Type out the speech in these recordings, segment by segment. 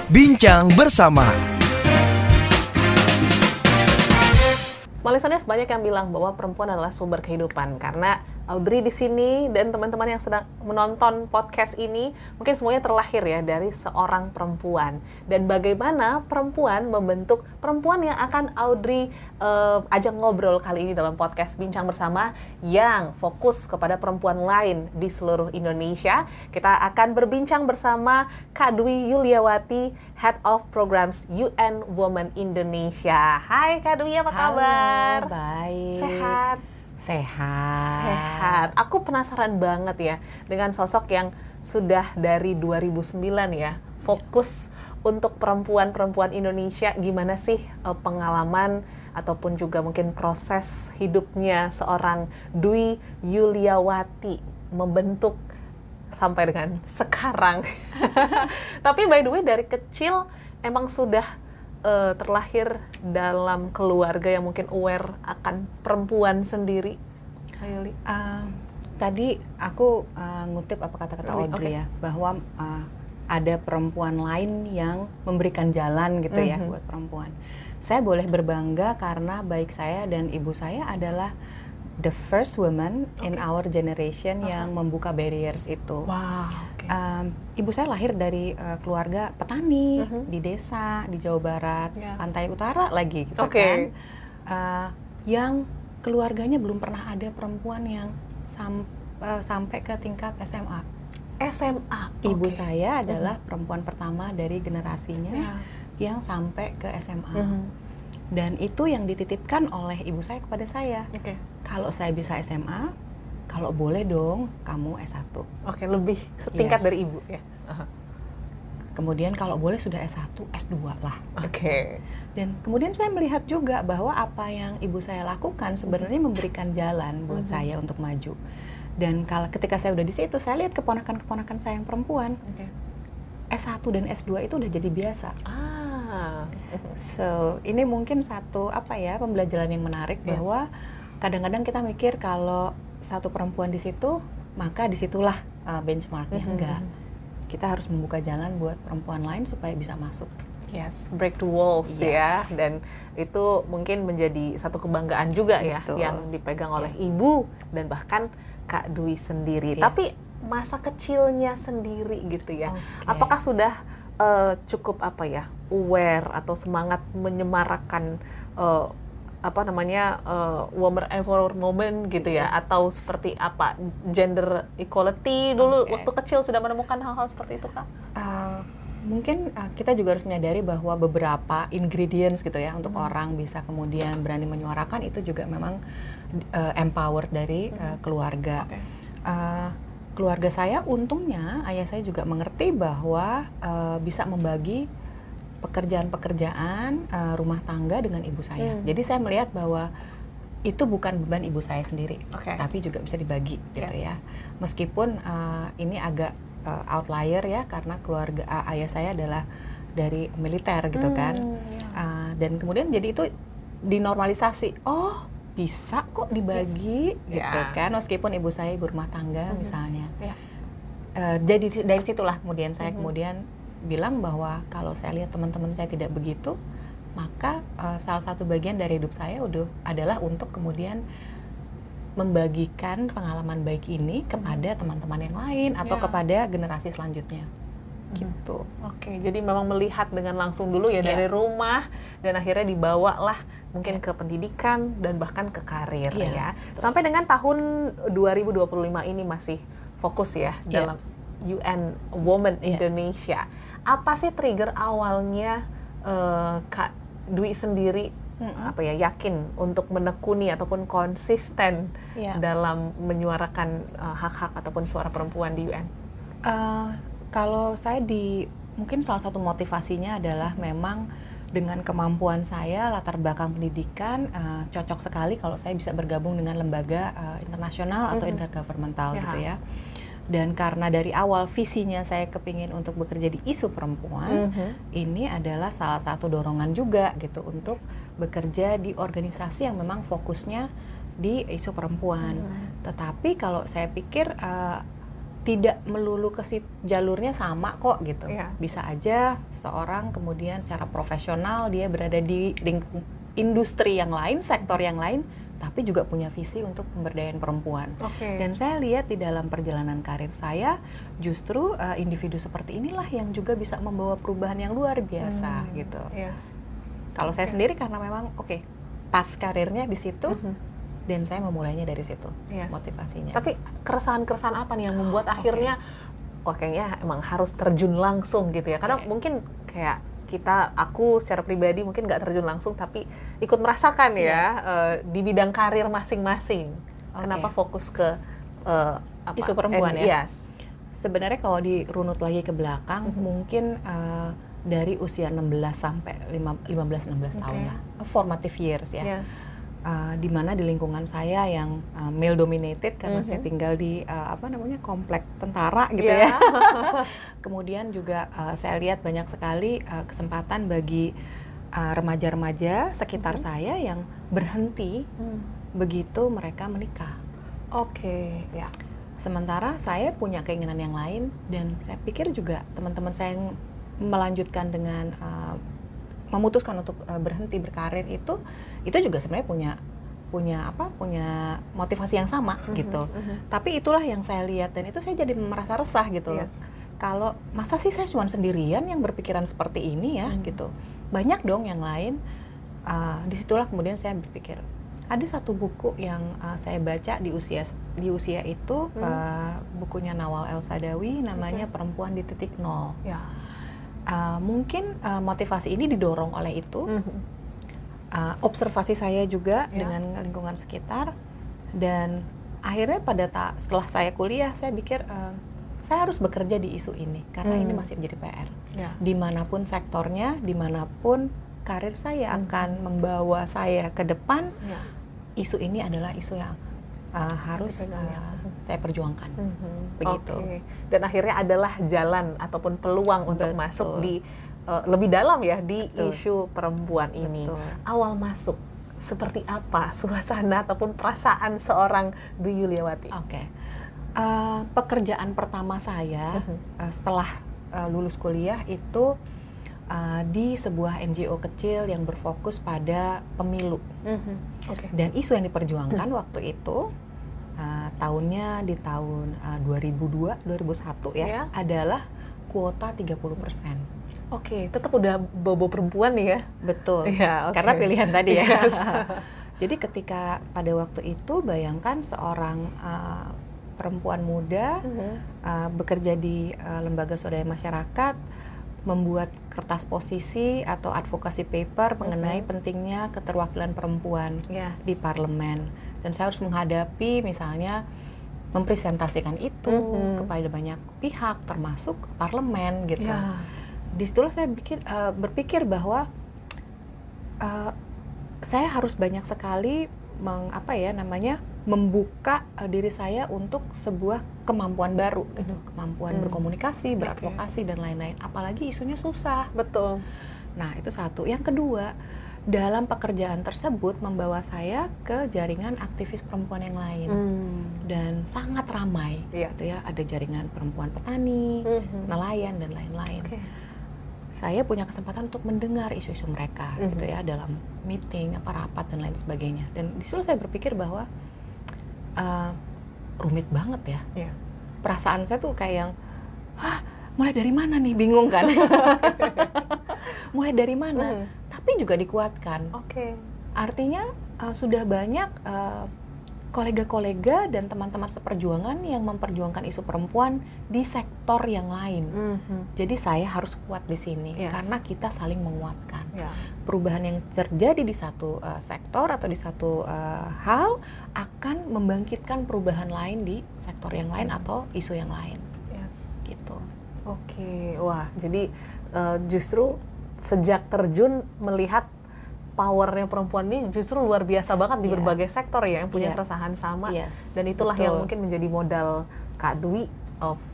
Bincang bersama. Small listeners, banyak yang bilang bahwa perempuan adalah sumber kehidupan karena Audrey di sini dan teman-teman yang sedang menonton podcast ini mungkin semuanya terlahir ya dari seorang perempuan, dan bagaimana perempuan membentuk perempuan yang akan Audrey ajak ngobrol kali ini dalam podcast Bincang Bersama yang fokus kepada perempuan lain di seluruh Indonesia. Kita akan berbincang bersama Kak Dwi Yuliawati, Head of Programs UN Women Indonesia. Hai Kak Dwi, apa kabar? Halo, baik. Sehat? Sehat. Aku penasaran banget ya dengan sosok yang sudah dari 2009 ya fokus untuk perempuan-perempuan Indonesia. Gimana sih pengalaman ataupun juga mungkin proses hidupnya seorang Dwi Yuliawati membentuk sampai dengan sekarang. Tapi by the way, dari kecil emang sudah terlahir dalam keluarga yang mungkin aware akan perempuan sendiri, Kak Yuli? Tadi aku ngutip apa kata-kata Audrey ya, bahwa ada perempuan lain yang memberikan jalan gitu ya buat perempuan. Saya boleh berbangga karena baik saya dan ibu saya adalah the first woman in our generation yang membuka barriers itu. Wow. Ibu saya lahir dari keluarga petani di desa di Jawa Barat, pantai utara lagi gitu kan. Yang keluarganya belum pernah ada perempuan yang sampai ke tingkat SMA. Ibu saya adalah perempuan pertama dari generasinya yang sampai ke SMA. Dan itu yang dititipkan oleh ibu saya kepada saya. Kalau saya bisa SMA, kalau boleh dong kamu S1. Lebih setingkat dari ibu ya. Kemudian kalau boleh sudah S1, S2 lah. Dan kemudian saya melihat juga bahwa apa yang ibu saya lakukan sebenarnya memberikan jalan buat saya untuk maju. Dan ketika saya udah di situ, saya lihat keponakan-keponakan saya yang perempuan. S1 dan S2 itu udah jadi biasa. So, ini mungkin satu pembelajaran yang menarik bahwa kadang-kadang kita mikir kalau satu perempuan di situ, maka disitulah benchmarknya. Enggak. Kita harus membuka jalan buat perempuan lain supaya bisa masuk. Break the walls ya. Dan itu mungkin menjadi satu kebanggaan juga ya yang dipegang oleh ibu dan bahkan Kak Dwi sendiri. Tapi masa kecilnya sendiri gitu ya. Apakah sudah cukup aware atau semangat menyemarakan women empowerment gitu ya, atau seperti apa, gender equality dulu waktu kecil sudah menemukan hal-hal seperti itu Kak? Mungkin kita juga harus menyadari bahwa beberapa ingredients gitu ya untuk orang bisa kemudian berani menyuarakan itu juga memang empowered dari keluarga. Keluarga saya untungnya ayah saya juga mengerti bahwa bisa membagi pekerjaan-pekerjaan rumah tangga dengan ibu saya. Jadi saya melihat bahwa itu bukan beban ibu saya sendiri, tapi juga bisa dibagi gitu ya. Meskipun ini agak outlier ya, karena keluarga ayah saya adalah dari militer gitu kan. Dan kemudian jadi itu dinormalisasi. Oh, bisa kok dibagi gitu kan. Meskipun ibu saya ibu rumah tangga misalnya. Jadi dari situlah kemudian saya bilang bahwa kalau saya lihat teman-teman saya tidak begitu, maka salah satu bagian dari hidup saya adalah untuk kemudian membagikan pengalaman baik ini kepada teman-teman yang lain atau kepada generasi selanjutnya. Gitu. Jadi memang melihat dengan langsung dulu ya dari rumah, dan akhirnya dibawalah mungkin ke pendidikan dan bahkan ke karir ya. Sampai dengan tahun 2025 ini masih fokus ya dalam UN Women Indonesia. Apa sih trigger awalnya Kak Dwi sendiri yakin untuk menekuni ataupun konsisten dalam menyuarakan hak-hak ataupun suara perempuan di UN? Kalau saya mungkin salah satu motivasinya adalah memang dengan kemampuan saya, latar belakang pendidikan, cocok sekali kalau saya bisa bergabung dengan lembaga internasional atau intergovernmental gitu ya. Dan karena dari awal visinya saya kepingin untuk bekerja di isu perempuan, ini adalah salah satu dorongan juga gitu untuk bekerja di organisasi yang memang fokusnya di isu perempuan. Tetapi kalau saya pikir tidak melulu jalurnya sama kok gitu. Bisa aja seseorang kemudian secara profesional dia berada di lingkup industri yang lain, sektor yang lain, tapi juga punya visi untuk pemberdayaan perempuan. Dan saya lihat di dalam perjalanan karir saya, justru individu seperti inilah yang juga bisa membawa perubahan yang luar biasa gitu. Kalau saya sendiri karena memang path karirnya di situ, dan saya memulainya dari situ, motivasinya. Tapi keresahan-keresahan apa nih yang membuat akhirnya, kayaknya emang harus terjun langsung gitu ya? Karena mungkin kayak aku secara pribadi mungkin nggak terjun langsung, tapi ikut merasakan di bidang karir masing-masing. Kenapa fokus ke isu perempuan ya? Sebenarnya kalau dirunut lagi ke belakang, mungkin dari usia 16 sampai 15-16 tahun lah, formative years ya. Di mana di lingkungan saya yang male dominated karena saya tinggal di komplek tentara gitu ya. Kemudian juga saya lihat banyak sekali kesempatan bagi remaja-remaja sekitar saya yang berhenti begitu mereka menikah. Sementara saya punya keinginan yang lain, dan saya pikir juga teman-teman saya yang melanjutkan dengan memutuskan untuk berhenti berkarir itu juga sebenarnya punya motivasi yang sama gitu. Tapi itulah yang saya lihat, dan itu saya jadi merasa resah gitu loh. Kalau masa sih saya cuma sendirian yang berpikiran seperti ini ya gitu. Banyak dong yang lain. Disitulah kemudian saya berpikir, ada satu buku yang saya baca di usia itu, bukunya Nawal El-Sadawi, namanya Perempuan di Titik Nol. Mungkin motivasi ini didorong oleh itu, observasi saya juga dengan lingkungan sekitar, dan akhirnya setelah saya kuliah saya pikir saya harus bekerja di isu ini karena ini masih menjadi PR. Dimanapun sektornya, dimanapun karir saya akan membawa saya ke depan, isu ini adalah isu yang harus saya perjuangkan. Begitu. Dan akhirnya adalah jalan ataupun peluang untuk masuk di lebih dalam ya di isu perempuan ini. Awal masuk seperti apa suasana ataupun perasaan seorang Dwi Yuliawati? Pekerjaan pertama saya setelah lulus kuliah itu di sebuah NGO kecil yang berfokus pada pemilu. Dan isu yang diperjuangkan waktu itu tahunnya di tahun 2002, 2001 ya, adalah kuota 30%. Tetap udah bobo perempuan nih ya? Betul, karena pilihan tadi ya. Jadi ketika pada waktu itu, bayangkan seorang perempuan muda bekerja di lembaga swadaya masyarakat, membuat kertas posisi atau advokasi paper mengenai pentingnya keterwakilan perempuan di parlemen. Dan saya harus menghadapi misalnya mempresentasikan itu kepada banyak pihak termasuk parlemen gitu. Disitulah saya berpikir bahwa saya harus banyak sekali membuka diri saya untuk sebuah kemampuan baru, gitu. Kemampuan berkomunikasi, beradvokasi dan lain-lain. Apalagi isunya susah. Betul. Nah itu satu. Yang kedua, dalam pekerjaan tersebut membawa saya ke jaringan aktivis perempuan yang lain dan sangat ramai, gitu ya. Ada jaringan perempuan petani, nelayan dan lain-lain. Saya punya kesempatan untuk mendengar isu-isu mereka, gitu ya, dalam meeting, rapat dan lain sebagainya. Dan di situ saya berpikir bahwa rumit banget ya. Perasaan saya tuh kayak yang, mulai dari mana nih, bingung kan? Mulai dari mana? Tapi juga dikuatkan. Artinya sudah banyak kolega-kolega dan teman-teman seperjuangan yang memperjuangkan isu perempuan di sektor yang lain. Jadi saya harus kuat di sini karena kita saling menguatkan. Perubahan yang terjadi di satu sektor atau di satu hal akan membangkitkan perubahan lain di sektor yang lain atau isu yang lain. Gitu. Wah, jadi justru sejak terjun melihat powernya perempuan ini justru luar biasa banget di berbagai sektor ya, yang punya keresahan sama. Dan itulah yang mungkin menjadi modal Kak Dwi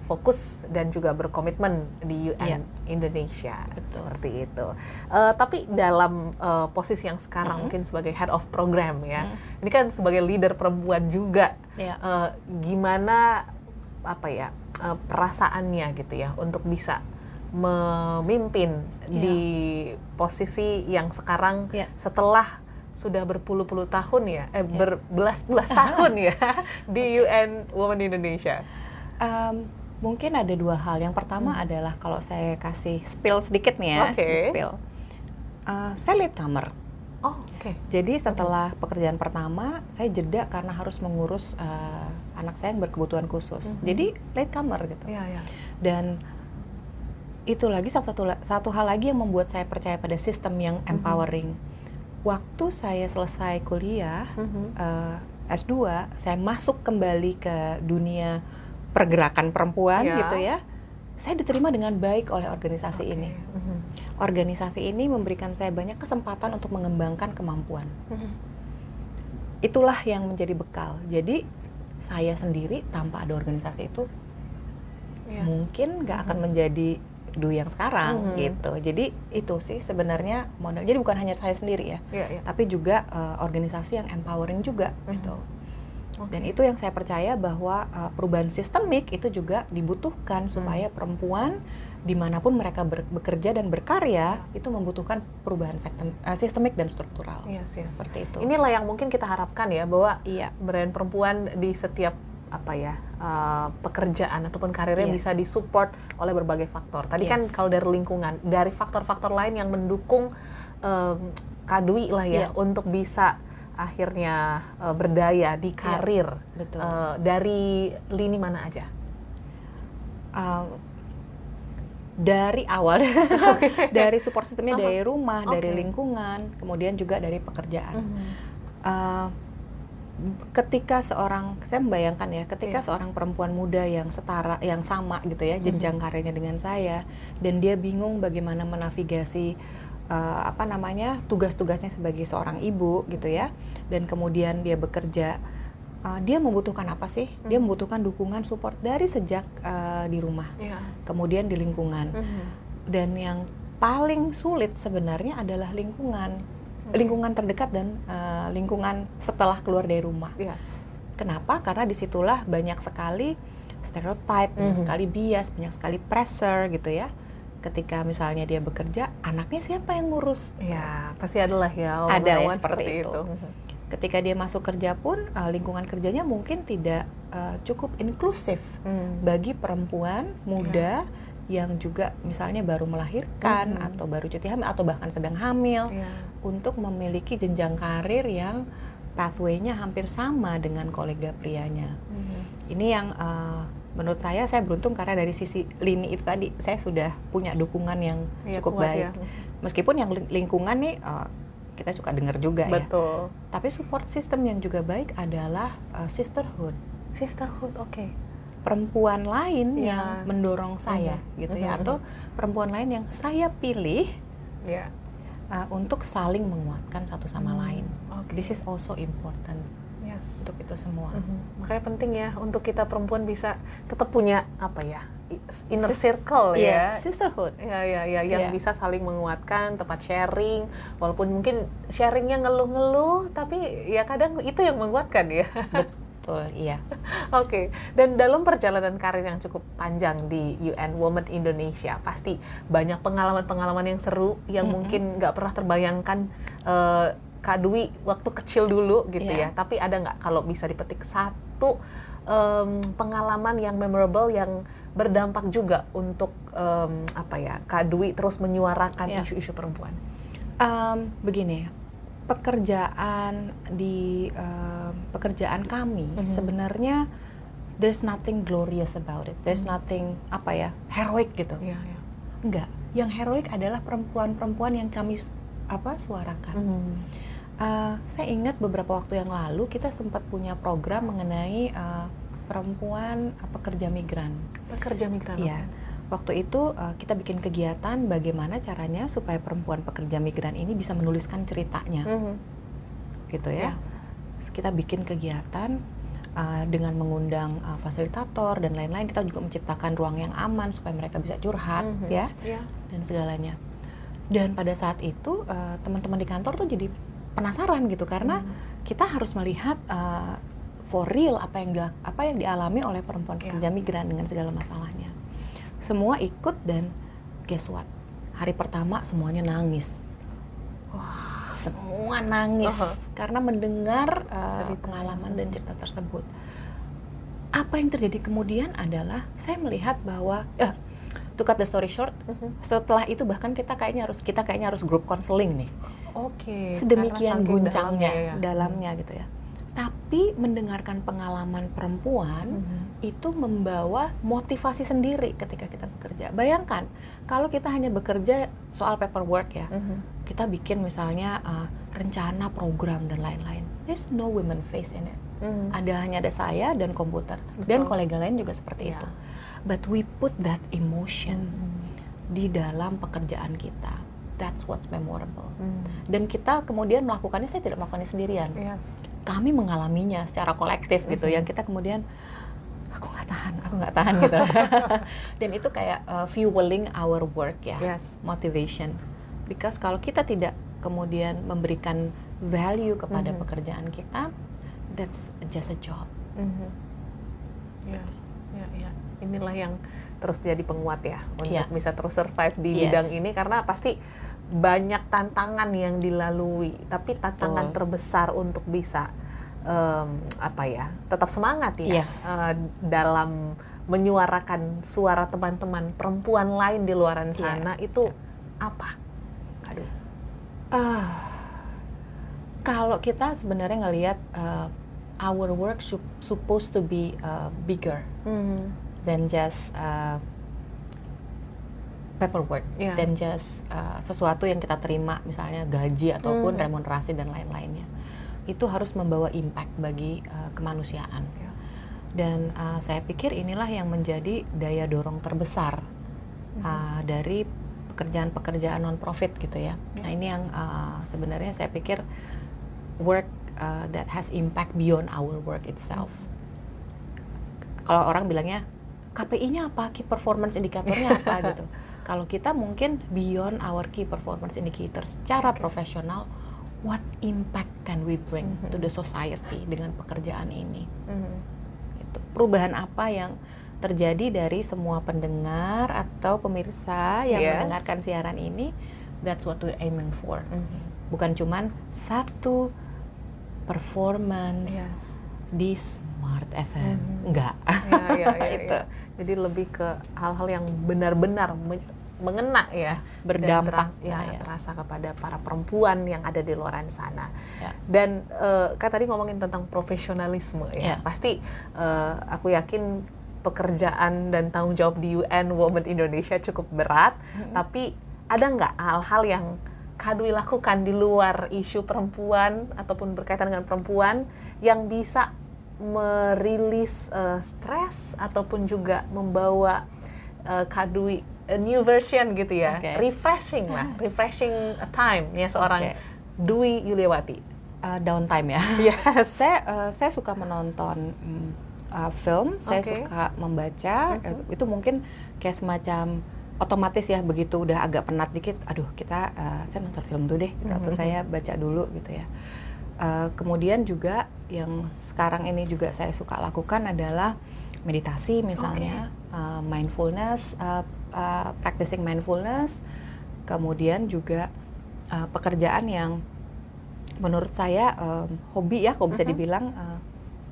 fokus dan juga berkomitmen di UN Indonesia. Seperti itu. Tapi dalam posisi yang sekarang mungkin sebagai head of program ya, ini kan sebagai leader perempuan juga, gimana perasaannya gitu ya untuk bisa memimpin di posisi yang sekarang setelah sudah berpuluh-puluh tahun ya, berbelas-belas tahun ya di UN Women Indonesia? Mungkin ada dua hal. Yang pertama adalah kalau saya kasih spill sedikit nih ya, spill. Saya latecomer. Jadi setelah pekerjaan pertama, saya jeda karena harus mengurus anak saya yang berkebutuhan khusus. Jadi latecomer gitu. Dan itu lagi satu hal lagi yang membuat saya percaya pada sistem yang empowering. Waktu saya selesai kuliah S2, saya masuk kembali ke dunia pergerakan perempuan gitu ya. Saya diterima dengan baik oleh organisasi ini. Organisasi ini memberikan saya banyak kesempatan untuk mengembangkan kemampuan. Itulah yang menjadi bekal. Jadi saya sendiri tanpa ada organisasi itu mungkin nggak akan menjadi yang sekarang gitu. Jadi itu sih sebenarnya modal. Jadi bukan hanya saya sendiri ya, tapi juga organisasi yang empowering juga gitu. Dan itu yang saya percaya bahwa perubahan sistemik itu juga dibutuhkan supaya perempuan dimanapun mereka bekerja dan berkarya itu membutuhkan perubahan sistemik dan struktural. Seperti itu. Inilah yang mungkin kita harapkan ya, bahwa peran perempuan di setiap pekerjaan ataupun karirnya bisa disupport oleh berbagai faktor. Tadi kan kalau dari lingkungan, dari faktor-faktor lain yang mendukung Kak Dwi lah ya untuk bisa akhirnya berdaya di karir. Dari lini mana aja? Dari awal, dari support sistemnya, dari rumah, dari lingkungan, kemudian juga dari pekerjaan. Ketika saya membayangkan ya, ketika seorang perempuan muda yang setara, yang sama gitu ya, jenjang karirnya dengan saya, dan dia bingung bagaimana menavigasi tugas-tugasnya sebagai seorang ibu gitu ya, dan kemudian dia bekerja, dia membutuhkan apa sih? Dia membutuhkan dukungan support dari sejak di rumah, kemudian di lingkungan, dan yang paling sulit sebenarnya adalah lingkungan terdekat dan lingkungan setelah keluar dari rumah. Kenapa? Karena disitulah banyak sekali stereotype, banyak sekali bias, banyak sekali pressure gitu ya. Ketika misalnya dia bekerja, anaknya siapa yang ngurus? Ya, pasti adalah ya. Ada seperti itu. Ketika dia masuk kerja pun, lingkungan kerjanya mungkin tidak cukup inklusif bagi perempuan muda yang juga misalnya baru melahirkan atau baru cuti hamil atau bahkan sedang hamil, untuk memiliki jenjang karir yang pathway-nya hampir sama dengan kolega prianya. Ini yang menurut saya beruntung karena dari sisi lini itu tadi saya sudah punya dukungan yang cukup baik. Meskipun yang lingkungan nih kita suka dengar juga ya. Tapi support system yang juga baik adalah sisterhood. Perempuan lain yang mendorong saya gitu ya, atau perempuan lain yang saya pilih untuk saling menguatkan satu sama lain. This is also important. Untuk itu semua. Makanya penting ya untuk kita perempuan bisa tetap punya inner circle sisterhood. Yang bisa saling menguatkan, tempat sharing, walaupun mungkin sharingnya ngeluh-ngeluh, tapi ya kadang itu yang menguatkan ya. Betul, iya. Dan dalam perjalanan karir yang cukup panjang di UN Women Indonesia, pasti banyak pengalaman-pengalaman yang seru yang mungkin nggak pernah terbayangkan Kak Dwi waktu kecil dulu gitu ya. Tapi ada nggak kalau bisa dipetik satu pengalaman yang memorable yang berdampak juga untuk Kak Dwi terus menyuarakan isu-isu perempuan? Begini, pekerjaan kami sebenarnya there's nothing glorious about it. There's nothing heroic gitu. Enggak. Yang heroik adalah perempuan-perempuan yang kami suarakan. Saya ingat beberapa waktu yang lalu kita sempat punya program mengenai perempuan pekerja migran. Iya. Waktu itu kita bikin kegiatan bagaimana caranya supaya perempuan pekerja migran ini bisa menuliskan ceritanya, gitu ya. Kita bikin kegiatan dengan mengundang fasilitator dan lain-lain. Kita juga menciptakan ruang yang aman supaya mereka bisa curhat, dan segalanya. Dan pada saat itu teman-teman di kantor tuh jadi penasaran gitu, karena kita harus melihat for real apa yang dialami oleh perempuan pekerja migran dengan segala masalahnya. Semua ikut dan guess what? Hari pertama semuanya nangis. Semua nangis karena mendengar pengalaman dan cerita tersebut. Apa yang terjadi kemudian adalah saya melihat bahwa to cut the story short, setelah itu bahkan kita kayaknya harus group counseling nih. Sedemikian guncangnya dalamnya gitu ya. Tapi mendengarkan pengalaman perempuan itu membawa motivasi sendiri ketika kita bekerja. Bayangkan kalau kita hanya bekerja soal paperwork ya, kita bikin misalnya rencana, program dan lain-lain. There's no women face in it. Hanya ada saya dan komputer. Dan kolega lain juga seperti itu. But we put that emotion di dalam pekerjaan kita. That's what's memorable. Dan kita kemudian melakukannya, saya tidak melakukannya sendirian. Kami mengalaminya secara kolektif gitu, yang kita kemudian aku nggak tahan gitu. Dan itu kayak fueling our work ya, motivation. Because kalau kita tidak kemudian memberikan value kepada pekerjaan kita, that's just a job. Inilah yang terus jadi penguat ya untuk bisa terus survive di bidang ini, karena pasti banyak tantangan yang dilalui, tapi tantangan terbesar untuk bisa tetap semangat ya dalam menyuarakan suara teman-teman perempuan lain di luaran sana itu apa? Kalau kita sebenarnya ngelihat our work supposed to be bigger than just paperwork, dan just sesuatu yang kita terima, misalnya gaji ataupun remunerasi dan lain-lainnya. Itu harus membawa impact bagi kemanusiaan. Dan saya pikir inilah yang menjadi daya dorong terbesar dari pekerjaan-pekerjaan non-profit gitu ya. Nah ini yang sebenarnya saya pikir work that has impact beyond our work itself. Kalau orang bilangnya KPI-nya apa, key performance indicator-nya apa gitu. Kalau kita mungkin beyond our key performance indicators, secara profesional, what impact can we bring to the society dengan pekerjaan ini? Itu perubahan apa yang terjadi dari semua pendengar atau pemirsa yang mendengarkan siaran ini? That's what we're aiming for. Bukan cuman satu performance di Smart FM, enggak. Itu. Jadi lebih ke hal-hal yang benar-benar mengena ya, berdampak terasa kepada para perempuan yang ada di luar sana. Dan kan tadi ngomongin tentang profesionalisme ya, pasti aku yakin pekerjaan dan tanggung jawab di UN Women Indonesia cukup berat, tapi ada nggak hal-hal yang Kak Dwi lakukan di luar isu perempuan ataupun berkaitan dengan perempuan yang bisa merilis stres ataupun juga membawa Kak Dwi a new version gitu ya, refreshing time ya seorang Dwi Yuliawati. Downtime ya. Saya suka menonton film, saya suka membaca. Itu mungkin kayak semacam otomatis ya, begitu udah agak penat dikit, saya nonton film dulu deh, gitu, atau saya baca dulu gitu ya. Kemudian juga yang sekarang ini juga saya suka lakukan adalah meditasi misalnya, mindfulness, practicing mindfulness, kemudian juga pekerjaan yang menurut saya hobi ya, kalau bisa dibilang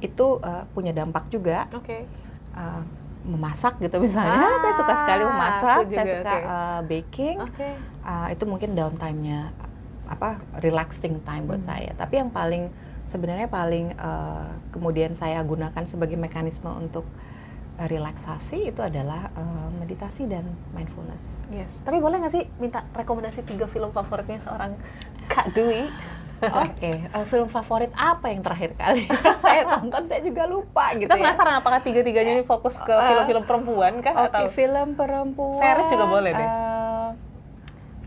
itu punya dampak juga. Memasak gitu misalnya, saya suka sekali memasak, saya suka baking, itu mungkin downtime-nya, relaxing time buat saya. Tapi yang sebenarnya paling kemudian saya gunakan sebagai mekanisme untuk relaksasi itu adalah meditasi dan mindfulness. Tapi boleh nggak sih minta rekomendasi 3 film favoritnya seorang Kak Dwi? Film favorit apa yang terakhir kali saya tonton, saya juga lupa gitu. Kita penasaran apakah 3-tiganya ini fokus ke film-film perempuan kah? Atau film perempuan. Series juga boleh deh.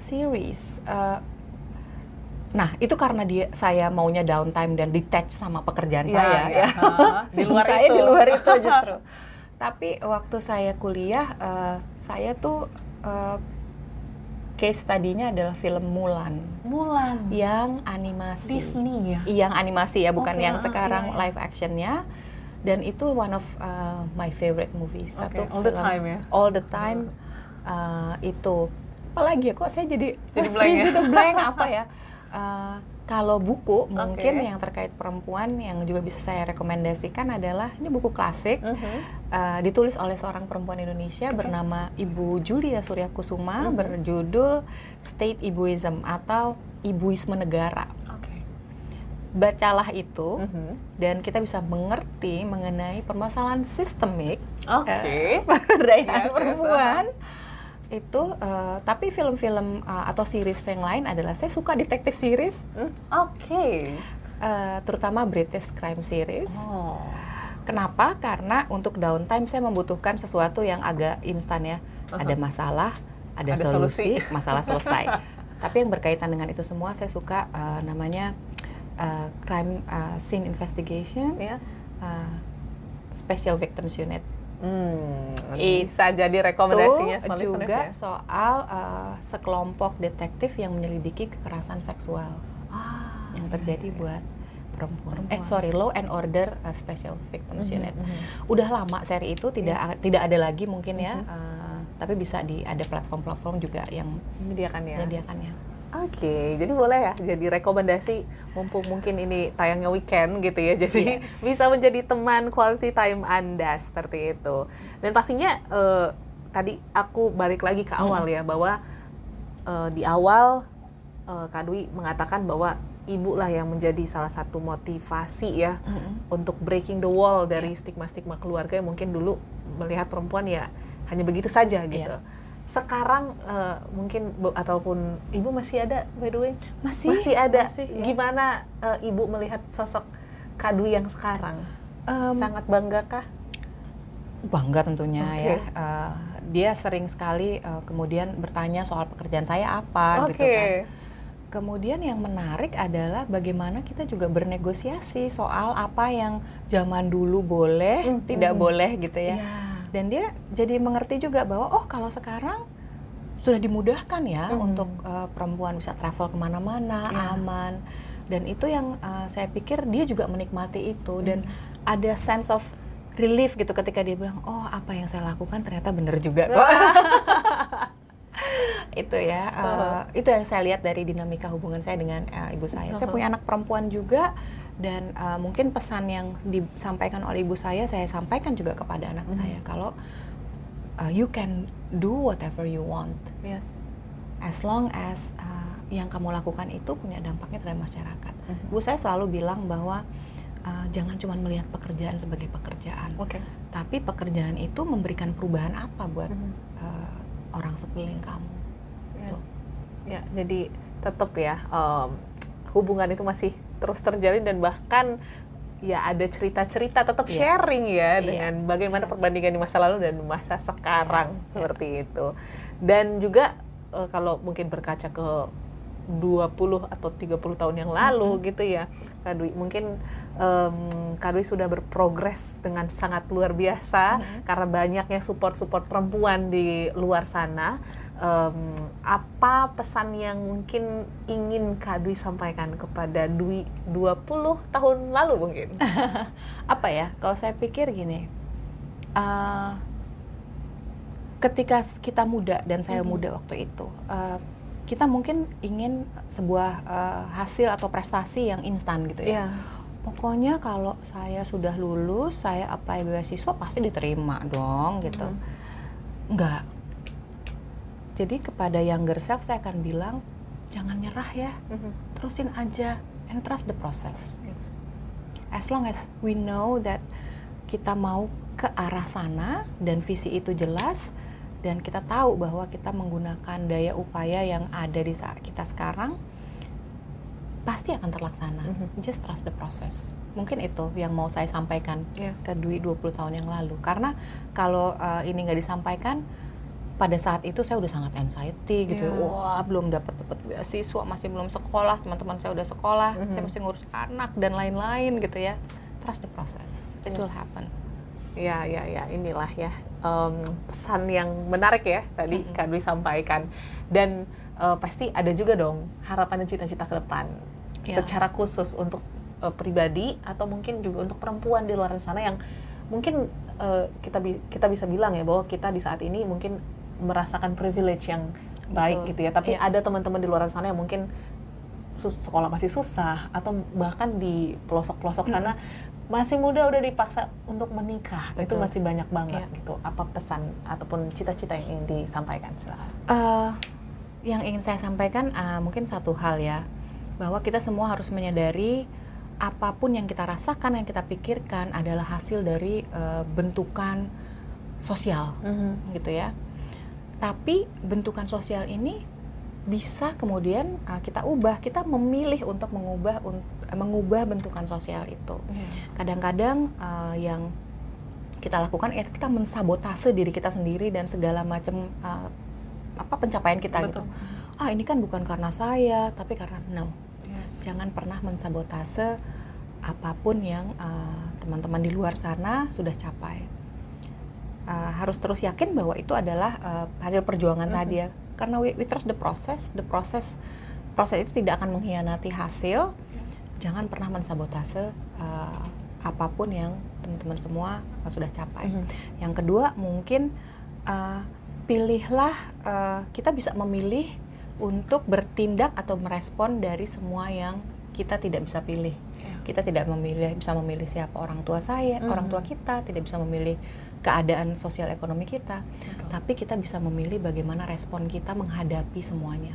Series. Nah, itu karena saya maunya downtime dan detach sama pekerjaan saya. Di luar saya itu. Di luar itu justru. Tapi waktu saya kuliah, saya tuh case study-nya adalah film Mulan. Mulan. Yang animasi. Disney ya? Yang animasi ya, bukan yang sekarang iya. live action-nya. Dan itu one of my favorite movies. Satu all the film, time ya? All the time. Itu. Apalagi ya, kok saya jadi blank ya? itu blank apa ya? Kalau buku mungkin yang terkait perempuan yang juga bisa saya rekomendasikan adalah ini buku klasik ditulis oleh seorang perempuan Indonesia bernama Ibu Julia Suryakusuma berjudul State Ibuism atau Ibuisme Negara. Bacalah itu dan kita bisa mengerti mengenai permasalahan sistemik pemberdayaan perempuan. Itu tapi film-film atau series yang lain adalah saya suka detektif series, terutama British crime series. Kenapa? Karena untuk downtime saya membutuhkan sesuatu yang agak instan ya. Ada masalah, ada solusi, masalah selesai. Tapi yang berkaitan dengan itu semua saya suka namanya crime scene investigation, special victims unit. Bisa jadi rekomendasinya itu juga soal sekelompok detektif yang menyelidiki kekerasan seksual yang terjadi buat perempuan. Law and Order Special Victims Unit. Udah lama seri itu tidak ada lagi mungkin ya, tapi bisa ada platform-platform juga yang menyediakannya. Jadi boleh ya jadi rekomendasi mumpung mungkin ini tayangnya weekend gitu ya, jadi bisa menjadi teman quality time Anda seperti itu. Dan pastinya tadi aku balik lagi ke awal ya, bahwa di awal Kak Dwi mengatakan bahwa ibu lah yang menjadi salah satu motivasi ya untuk breaking the wall dari stigma-stigma keluarga yang mungkin dulu melihat perempuan ya hanya begitu saja gitu. Sekarang mungkin ataupun ibu masih ada, by the way? Masih ada. Gimana ibu melihat sosok Kak Dwi yang sekarang? Sangat banggakah? Bangga tentunya ya. Dia sering sekali kemudian bertanya soal pekerjaan saya apa gitu kan. Kemudian yang menarik adalah bagaimana kita juga bernegosiasi soal apa yang zaman dulu boleh, tidak boleh gitu ya. Dan dia jadi mengerti juga bahwa kalau sekarang sudah dimudahkan ya untuk perempuan bisa travel kemana-mana, aman. Dan itu yang saya pikir dia juga menikmati itu. Dan ada sense of relief gitu ketika dia bilang, apa yang saya lakukan ternyata benar juga kok. Itu ya, itu yang saya lihat dari dinamika hubungan saya dengan ibu saya. Saya punya anak perempuan juga. Dan mungkin pesan yang disampaikan oleh ibu saya sampaikan juga kepada anak saya. Kalau you can do whatever you want, as long as yang kamu lakukan itu punya dampaknya terhadap masyarakat. Ibu saya selalu bilang bahwa jangan cuma melihat pekerjaan sebagai pekerjaan, tapi pekerjaan itu memberikan perubahan apa buat orang sekeliling kamu. Ya, jadi tetap ya hubungan itu masih terus terjalin dan bahkan ya ada cerita-cerita tetap sharing ya dengan bagaimana perbandingan di masa lalu dan masa sekarang seperti itu. Dan juga kalau mungkin berkaca ke 20 atau 30 tahun yang lalu gitu ya, Kak Dwi, mungkin Kak Dwi sudah berprogres dengan sangat luar biasa karena banyaknya support perempuan di luar sana. Apa pesan yang mungkin ingin Kak Dwi sampaikan kepada Dwi 20 tahun lalu mungkin? Apa ya, kalau saya pikir gini, ketika kita muda dan saya muda waktu itu, kita mungkin ingin sebuah hasil atau prestasi yang instan gitu ya. Pokoknya kalau saya sudah lulus, saya apply beasiswa pasti diterima dong gitu. Enggak. Jadi kepada younger self saya akan bilang, jangan nyerah ya, terusin aja and trust the process. As long as we know that kita mau ke arah sana dan visi itu jelas, dan kita tahu bahwa kita menggunakan daya upaya yang ada di saat kita sekarang, pasti akan terlaksana. Just trust the process. Mungkin itu yang mau saya sampaikan ke Dwi 20 tahun yang lalu. Karena kalau ini nggak disampaikan, pada saat itu saya udah sangat anxiety gitu. Wah, belum dapat beasiswa, masih belum sekolah, teman-teman saya udah sekolah, saya mesti ngurus anak dan lain-lain gitu ya. Trust the process. It will happen. Ya, inilah ya pesan yang menarik ya tadi Kak Dwi sampaikan. Dan pasti ada juga dong harapan dan cita-cita ke depan secara khusus untuk pribadi atau mungkin juga untuk perempuan di luar sana yang mungkin kita bisa bilang ya bahwa kita di saat ini mungkin merasakan privilege yang baik gitu ya, tapi ada teman-teman di luar sana yang mungkin sekolah masih susah atau bahkan di pelosok-pelosok sana masih muda udah dipaksa untuk menikah. Itu masih banyak banget gitu. Apa pesan ataupun cita-cita yang ingin disampaikan? Yang ingin saya sampaikan mungkin satu hal ya, bahwa kita semua harus menyadari apapun yang kita rasakan, yang kita pikirkan adalah hasil dari bentukan sosial gitu ya. Tapi bentukan sosial ini bisa kemudian kita ubah, kita memilih untuk mengubah bentukan sosial itu. Kadang-kadang yang kita lakukan kita mensabotase diri kita sendiri dan segala macam pencapaian kita gitu. Ini kan bukan karena saya, tapi karena jangan pernah mensabotase apapun yang teman-teman di luar sana sudah capai. Harus terus yakin bahwa itu adalah hasil perjuangan tadi ya. Karena we trust the process itu tidak akan mengkhianati hasil. Jangan pernah mensabotase apapun yang teman-teman semua sudah capai. Yang kedua mungkin pilihlah, kita bisa memilih untuk bertindak atau merespon dari semua yang kita tidak bisa pilih. Kita tidak bisa memilih siapa orang tua saya, orang tua kita, tidak bisa memilih keadaan sosial ekonomi kita, tapi kita bisa memilih bagaimana respon kita menghadapi semuanya.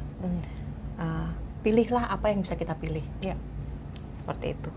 Pilihlah apa yang bisa kita pilih. Seperti itu.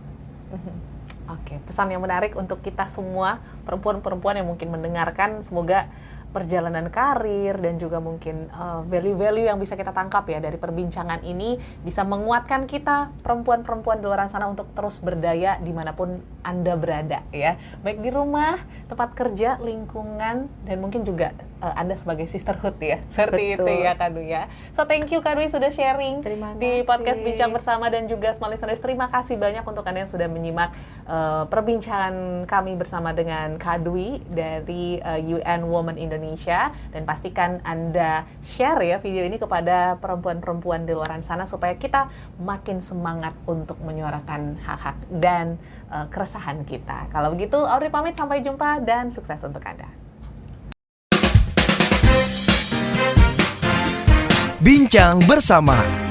Oke, pesan yang menarik untuk kita semua perempuan-perempuan yang mungkin mendengarkan. Semoga perjalanan karir dan juga mungkin value-value yang bisa kita tangkap ya dari perbincangan ini bisa menguatkan kita perempuan-perempuan di luar sana untuk terus berdaya dimanapun Anda berada ya, baik di rumah, tempat kerja, lingkungan, dan mungkin juga Anda sebagai sisterhood ya, seperti itu ya Kak Dwi ya. So thank you Kak Dwi sudah sharing di podcast Bincang Bersama, dan juga Small Listeners, terima kasih banyak untuk Anda yang sudah menyimak perbincangan kami bersama dengan Kak Dwi dari UN Women Indonesia, dan pastikan Anda share ya video ini kepada perempuan-perempuan di luar sana supaya kita makin semangat untuk menyuarakan hak-hak dan keresahan kita. Kalau begitu, Audrey pamit, sampai jumpa dan sukses untuk Anda. Bincang Bersama.